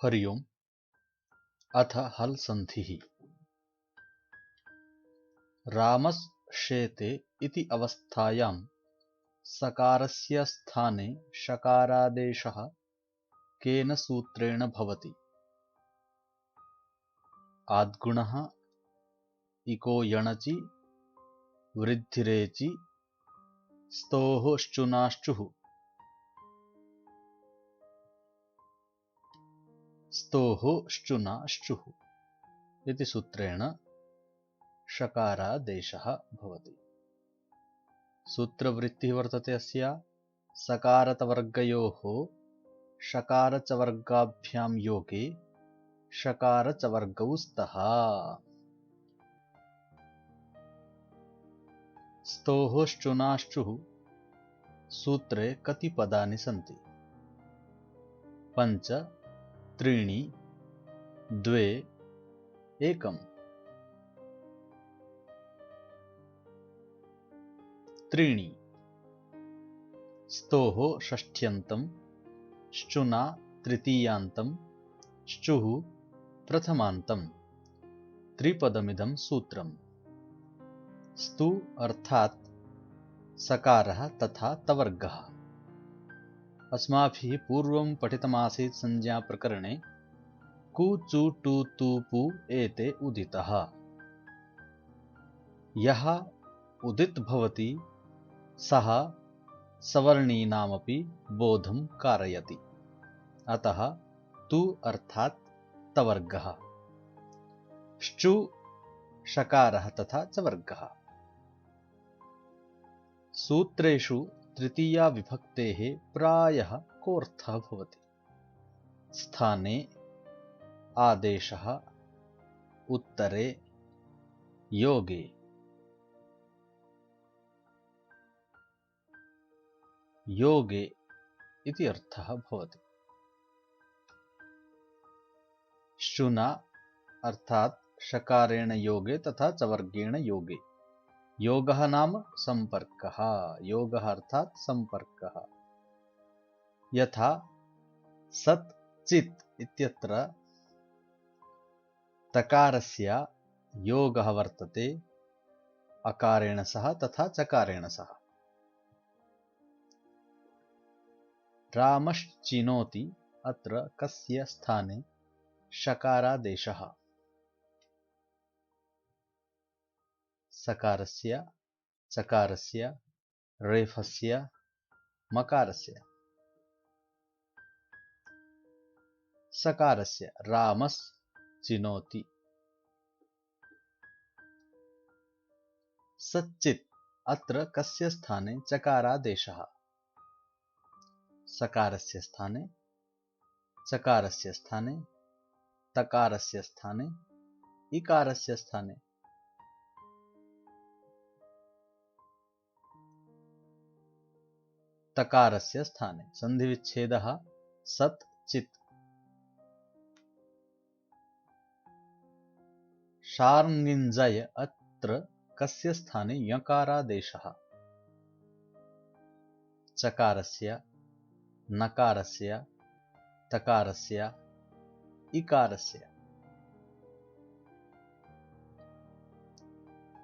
हरि ओम्। अथ हल् सन्धिः। रामश्चेते इति अवस्थायां सकारस्य स्थाने शकारादेशः केन सूत्रेण भवति? आद्गुणः, इको यणचि, वृद्धिरेचि, स्तोः श्चुनाश्चुः। स्तोः श्चुनाश्चुः इति सूत्रेण शकारादेशः भवति। सूत्रवृत्तिः वर्तते अस्य सकारतवर्गयोः शकारचवर्गाभ्यां योगे शकारचवर्गौ स्तः। स्तोः श्चुनाश्चुः सूत्रे कति पदानि सन्ति? 5, 3, 2, 1। 3। स्तोः षष्ठ्यन्तं, श्चुना तृतीयान्तं, श्चुः प्रथमान्तं। त्रिपदमिदं सूत्रम्। स्तु अर्थात् सकारः तथा तवर्गः। अस्माभिः पूर्वं पठितमासीत् संज्ञाप्रकरणे कु चु टु तु पु एते उदितः। यः उदित् भवति सः सवर्णीनामपि बोधं कारयति। अतः तु अर्थात् तवर्गः, श्चु शकारः तथा चवर्गः। सूत्रेषु तृतीया विभक्तेः प्रायः कोऽर्थः भवति? स्थाने, आदेशः, उत्तरे, योगे। योगे इति अर्थः भवति। श्चुना अर्थात् शकारेण योगे तथा चवर्गेण योगे। योगः नाम संपर्कः। योगः अर्थात् संपर्कः। यथा सत् चित् इत्यत्र तकारस्य योगः वर्तते अकारेण सह तथा चकारेण सह। रामश्चिनोति अत्र कस्य स्थाने शकारादेशः? सकारस्य, चकारस्य, रेफस्य, मकारस्य। सकारस्य रामश्चिनोति। सच्चित् अत्र कस्य स्थाने चकारादेशः? सकारस्य स्थाने, चकारस्य स्थाने, तकारस्य स्थाने, इकारस्य स्थाने। तकारस्य स्थाने। सन्धिविच्छेदः सत् चित्। शार्ङ्गिञ्जय अत्र कस्य स्थाने यकारादेशः? चकारस्य, नकारस्य, तकारस्य, इकारस्य।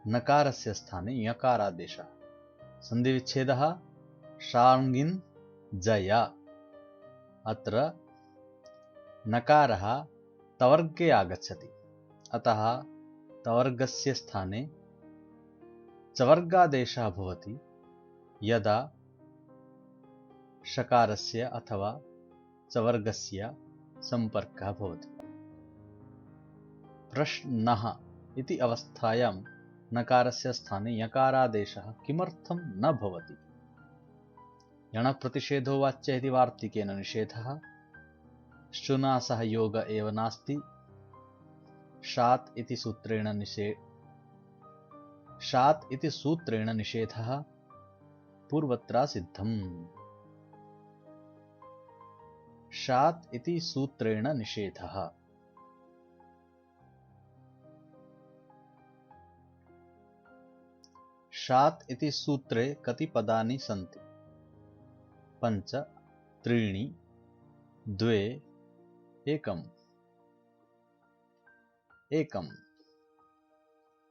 नकारस्य स्थाने यकारादेशः। सन्धिविच्छेदः शार्ङ्गिन् जय। अत्र नकारः तवर्गे आगच्छति। अतः तवर्गस्य स्थाने चवर्गादेशः भवति यदा शकारस्य अथवा चवर्गस्य संपर्कः भवति। प्रश्नः इति अवस्थायां नकारस्य स्थाने यकारादेशः किमर्थं न भवति? यणप्रतिषेधो वाच्य इति वार्तिकेन निषेधः। श्चुना सह योग एव नास्ति। शात् इति सूत्रेण निषेधः पूर्वत्र सिद्धम्। शात् इति सूत्रेण निषेधः। शात् इति सूत्रे कति पदानि सन्ति? 5, 3, 2, एकम एकम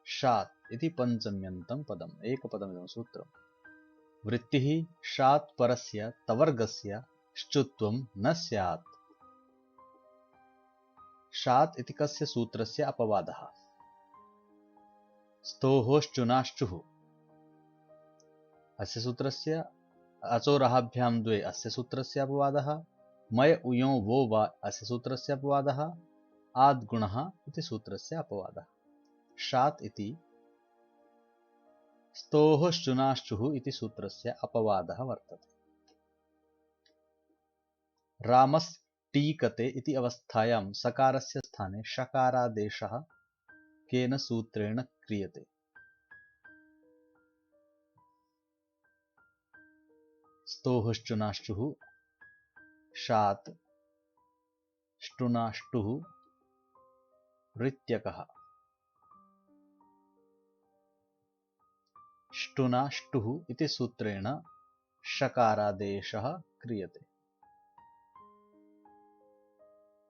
शात् इति पंचम्यन्तं पदम् एकपदमिदं सूत्रम्। वृत्तिः शात् परस्य तवर्गस्य श्चुत्वं न स्यात्। शात् इति कस्य सूत्रस्य अपवादः? स्तोहोश्चुनाश्चुः अस्य सूत्रस्य, अचोरहाभ्यां द्वे अस्य सूत्रस्य अपवादः, मय उयो वो वा अस्य सूत्रस्य अपवादः, आद्गुणः इति सूत्रस्य अपवादः। शात् इति स्तोहोश्चुनाश्चुः इति सूत्रस्य अपवादः वर्तते। रामस्टीकते इति अवस्थायां सकारस्य स्थाने षकारादेशः केन सूत्रेण क्रियते? स्तोहोश्चुनाश्चुः शात् श्टुनाष्टुः ऋत्यकः। श्टुनाष्टुः इति सूत्रेण षकारादेशः क्रियते।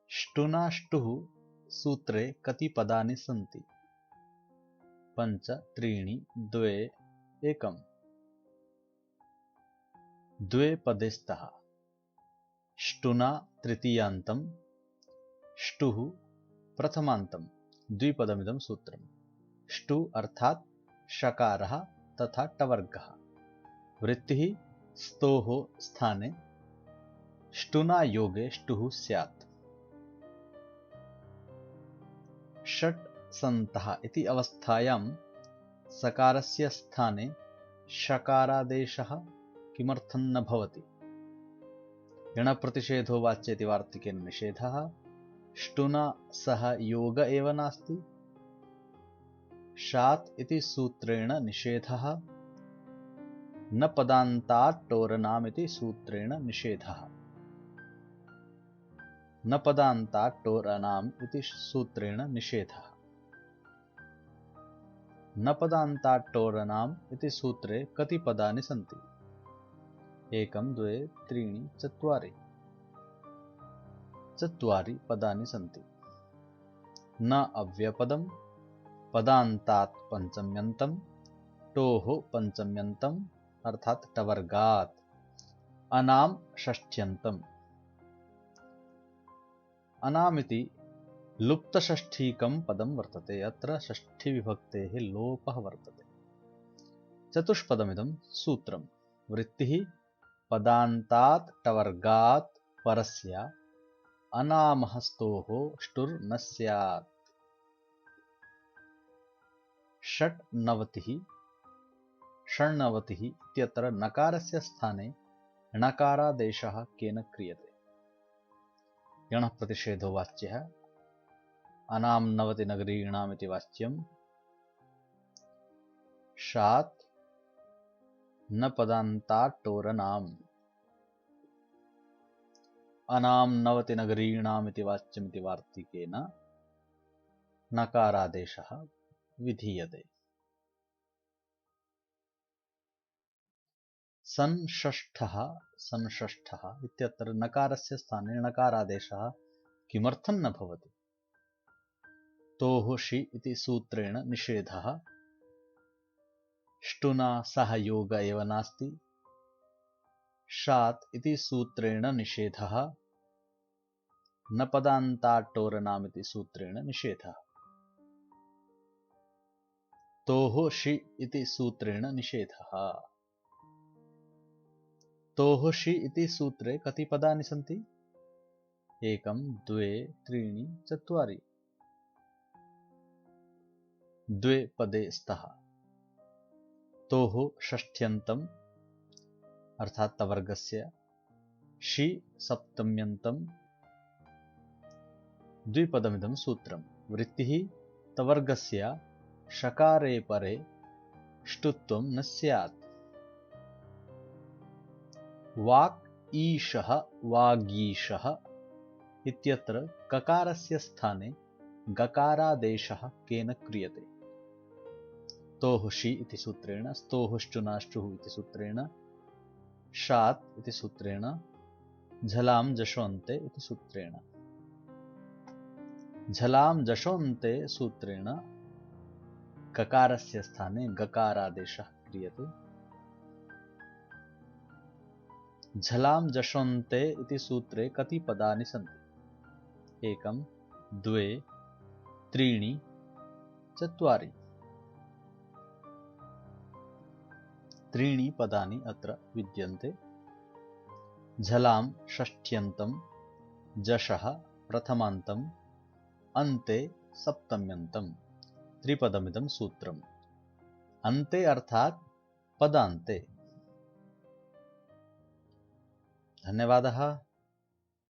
श्टुनाष्टुः सूत्रे कति पदानि सन्ति? 5 3 2 1। द्वे पदे स्तः। श्टुना तृतीयान्तं, श्टुः प्रथमान्तं, द्विपदमिदं सूत्रम्। श्टु अर्थात् षकारः तथा टवर्गः। वृत्तिः स्तोः स्थाने श्टुना योगे श्टुः स्यात्। षट् सन्तः इति अवस्थायां सकारस्य स्थाने षकारादेशः किमर्थं न भवति? यणप्रतिषेधो वाच्येति वार्तिकेन निषेधः। श्टुना सह योग एव नास्ति। शात् इति सूत्रेण निषेधः। न पदान्ताट्टोरनाम् इति सूत्रेण निषेधः। न पदान्ताट्टोरनाम् इति सूत्रेण निषेधः। न पदान्ताट्टोरनाम् इति सूत्रे कति पदानि सन्ति? 1 2 3 4। 4 पदानि सन्ति। न अव्यपदं, पदान्तात् पंचम्यन्तं, टोः पंचम्यन्तम् अर्थात् टवर्गात्, अनाम् षष्ठ्यन्तम्। अनामिति लुप्तषष्ठीकं पदं वर्तते। अत्र षष्ठीविभक्तेः लोपः वर्तते। चतुष्पदमिदं सूत्रं। वृत्तिः पदान्तात् टवर्गात् परस्य अनामः स्तोः श्टुर्न स्यात्। षण्णवतिः इत्यत्र नकारस्य स्थाने णकारादेशः केन क्रियते? यणः प्रतिषेधो वाच्यः। अनाम्नवतिनगरीणाम् इति वाच्यं। शात् न पदान्ताट्टोरनाम्। अनाम्नवतिनगरीणाम् इति वाच्यमिति वार्तिकेन नकारादेशः विधीयते। संषष्ठः इत्यत्र नकारस्य स्थाने णकारादेशः किमर्थं न भवति? तोः षि इति सूत्रेण निषेधः। श्टुना सह योग एव नास्ति। शात् इति सूत्रेण निषेधः। न पदान्ताट्टोरनाम् इति सूत्रेण निषेधः। तोः षि इति सूत्रेण निषेधः। तोः षि इति सूत्रे कति पदानि सन्ति? 1 2 3 4। 2 पदे स्तः। तोः षष्ठ्यन्तम् अर्थात् तवर्गस्य, षि सप्तम्यन्तं, द्विपदमिदं सूत्रम्। वृत्तिः तवर्गस्य षकारे परे श्टुत्वं न स्यात्। वाक् ईशः वागीशः इत्यत्र ककारस्य स्थाने गकारादेशः केन क्रियते? तोः षि इति सूत्रेण, स्तोहोश्चुनाष्टुः इति सूत्रेण, शात् इति सूत्रेण, झलां जश्वन्ते इति सूत्रेण। झलां जशोन्ते सूत्रेण ककारस्य स्थाने गकारादेशः क्रियते। झलां जशोन्ते इति सूत्रे कति पदानि सन्ति? 1 2 3 4। त्रीणि पदानि अत्र विद्यन्ते। झलां षष्ठ्यन्तं, जशः प्रथमान्तम्, अन्ते सप्तम्यन्तं। त्रिपदमिदं सूत्रम्। अन्ते अर्थात् पदान्ते। धन्यवादः।